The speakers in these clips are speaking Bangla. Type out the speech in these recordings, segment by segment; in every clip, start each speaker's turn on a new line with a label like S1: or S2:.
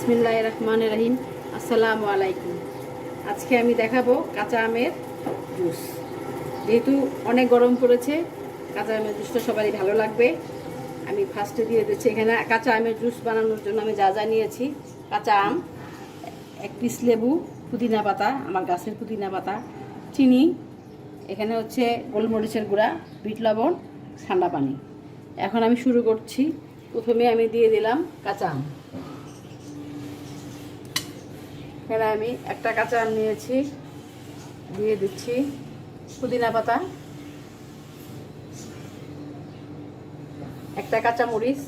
S1: বিসমিল্লাহির রহমানির রহিম। আসসালামু আলাইকুম। আজকে আমি দেখাবো কাঁচা আমের জুস। যেহেতু অনেক গরম পড়েছে, কাঁচা আমের জুসটা সবারই ভালো লাগবে। আমি ফার্স্টে দিয়ে দিচ্ছি এখানে কাঁচা আমের জুস বানানোর জন্য আমি যা যা নিয়েছি: কাঁচা আম, এক পিস লেবু, পুদিনা পাতা, আমার গাছের পুদিনা পাতা, চিনি, এখানে হচ্ছে গোলমরিচের গুঁড়া, বিট লবণ, ঠান্ডা পানি। এখন আমি শুরু করছি। প্রথমে আমি দিয়ে দিলাম কাঁচা আম। এখানে আমি একটা কাঁচা আম নিয়েছি, দিয়ে দিচ্ছি পুদিনা পাতা, একটা কাঁচা মরিচ,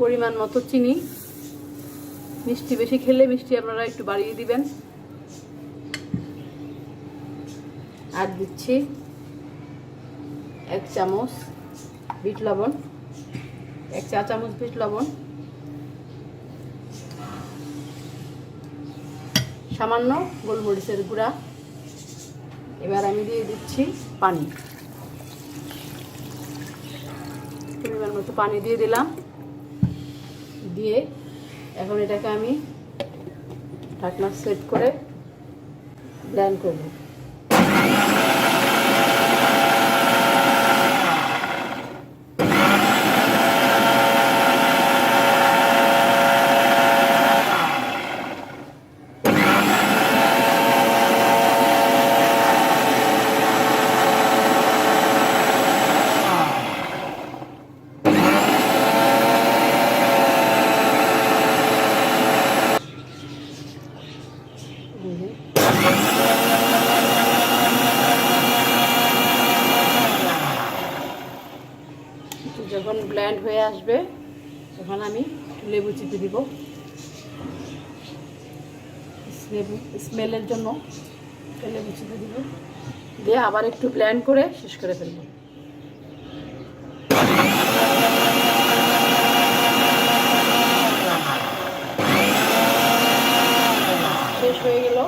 S1: পরিমাণ মতো চিনি। মিষ্টি বেশি খেলে মিষ্টি আপনারা একটু বাড়িয়ে দিবেন। আর দিচ্ছি 1 চামচ বিট লবণ, 1 চা চামচ বিট লবণ, সামান্য গোলমরিচের গুঁড়া। এবার আমি দিয়ে দিচ্ছি পানি, পরিমাণ মতো পানি দিয়ে দিলাম। দিয়ে এখন এটাকে আমি ঢাকনা সেট করে ব্লেন্ড করব। যখন ব্লেন্ড হয়ে আসবে তখন আমি লেবু চিপে দিব, লেবু স্মেলের জন্য লেবু চিপে দিব। দিয়ে আবার একটু ব্লেন্ড করে শেষ করে ফেলব। শেষ হয়ে গেল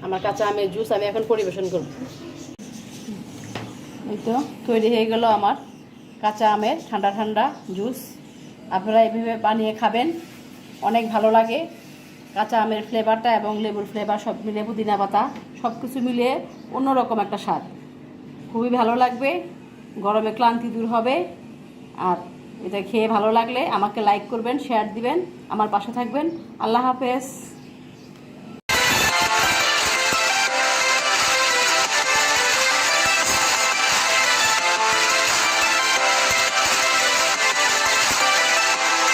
S1: আমার কাঁচা আমের জুস। আমি এখন পরিবেশন করব। এই তো তৈরি হয়ে গেল আমার কাঁচা আমের ঠান্ডা ঠান্ডা জুস। আপনারা এইভাবে বানিয়ে খাবেন, অনেক ভালো লাগে। কাঁচা আমের ফ্লেভারটা এবং লেবুর ফ্লেভার সব মিলে, পুদিনা পাতা সব কিছু মিলিয়ে অন্যরকম একটা স্বাদ, খুবই ভালো লাগবে। গরমে ক্লান্তি দূর হবে। আর এটা খেয়ে ভালো লাগলে আমাকে লাইক করবেন, শেয়ার দিবেন, আমার পাশে থাকবেন। আল্লাহ হাফেজ।